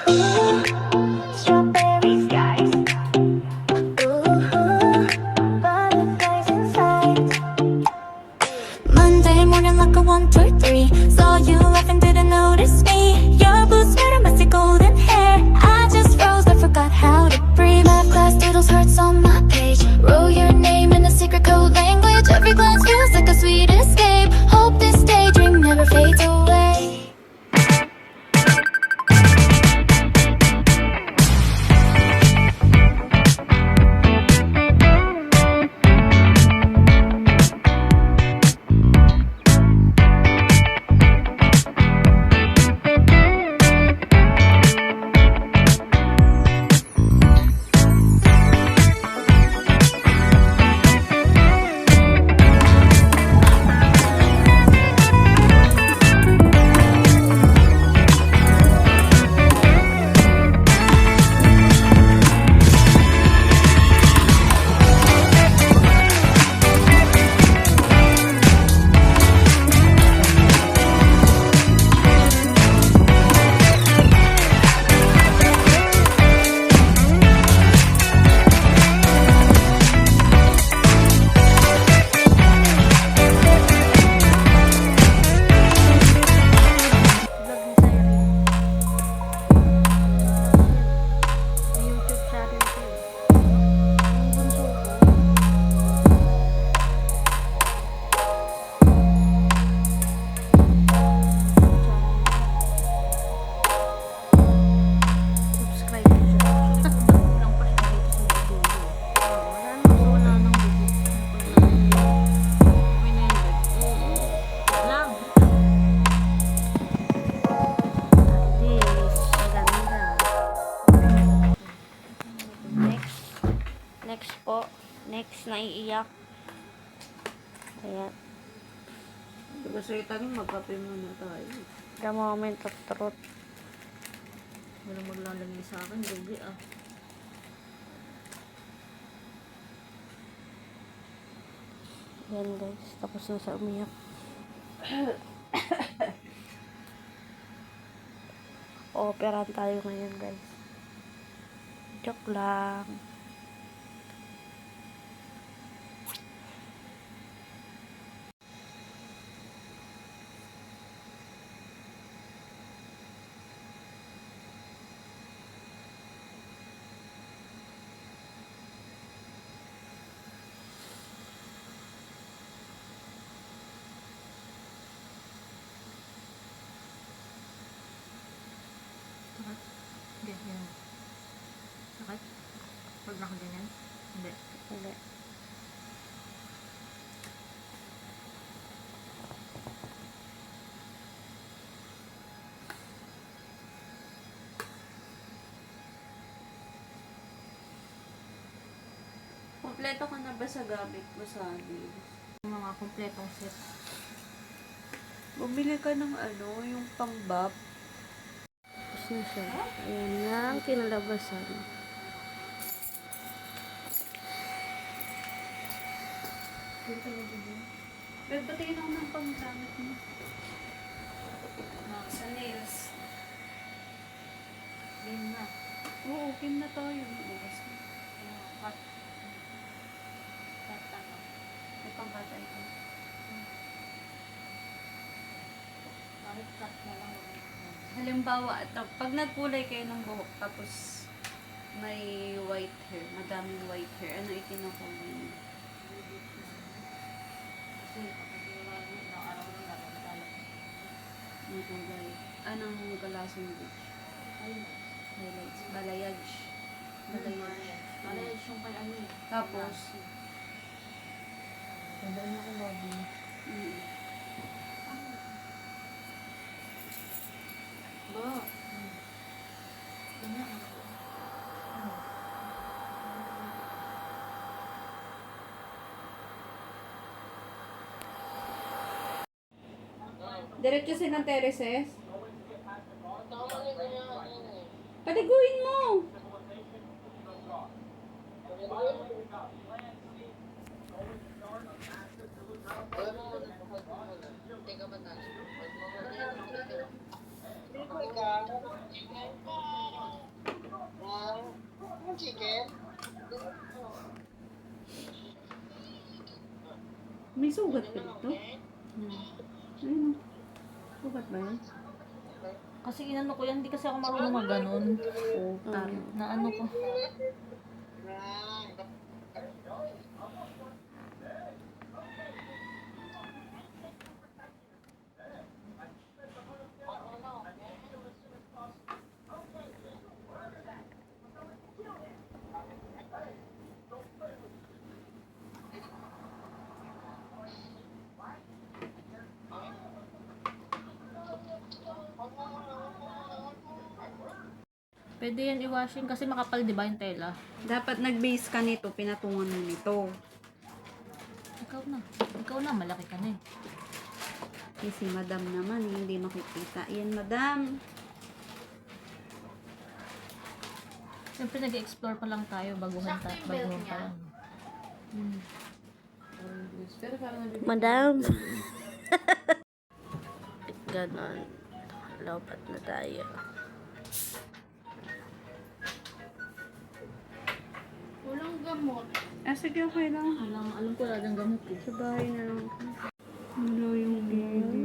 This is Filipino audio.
Ooh, strawberry skies. Ooh, butterflies inside. Monday morning like a 1, 2, 3. Saw you laughing, didn't notice me. Your blue sweater, messy golden hair. I just froze, I forgot how to breathe. Math class doodles hearts on my page. Wrote your name in a secret code language. Every glance feels like a sweet escape. Hope this daydream never fades away. Next po. Next, naiiyak. Ayan. Diba sa'yo tanong, magkape muna tayo. The moment of truth. Walang maglalagay sa akin, gabi ah. Ayan guys, tapos na sa umiyak. Operahan tayo ngayon guys. Joke lang. Sakit? Hindi, yan. Sakit? Pag nakaganyan? Hindi. Hindi. Kompleto ka na ba sa gamit mo sa amin? Mga kompletong set. Bumili ka ng ano, yung pang-bap. Tapos na siya. Ayan nga ang kinalabasan. Pero patingin ako ng pang-gamit mo. Sa nails. Yan na. Oo, okay na to yung oras mo. Cut. Cut ano. May pang-bata ito. Kahit cut na lang. Halimbawa, pag nagkulay kayo ng buhok, tapos may white hair, madaming white hair, ano ikinukulay niyo? Kasi kapag wala nyo, ilang araw lang nakakalap. Yung kulay. Anong kalasan bleach? Highlights. Balayage. Balayage. Balayage yung kay ano eh. Tapos, Tandaan na kung bago. mm, Ba? diretso silang terraces? Paliguin mo! May sugat ka dito? Ayun. Sugat ba yun? Kasi inano ko yan, hindi kasi ako marunong mag ganon. Oo, tari. Na ano ko. Pwede yan i-washing kasi makapal, di ba, yung tela? Dapat nag-base ka nito, pinatungan mo nito. Ikaw na, malaki ka na eh. Kasi madam naman, hindi makikita. Yan, madam. Siyempre nag-explore pa lang tayo, baguhan pa lang. Madam. Ganon. Lopat na tayo. Ah, sige, okay lang. Alam ko wala dang gamot eh. Sa bahay na lang. Wala yung baby.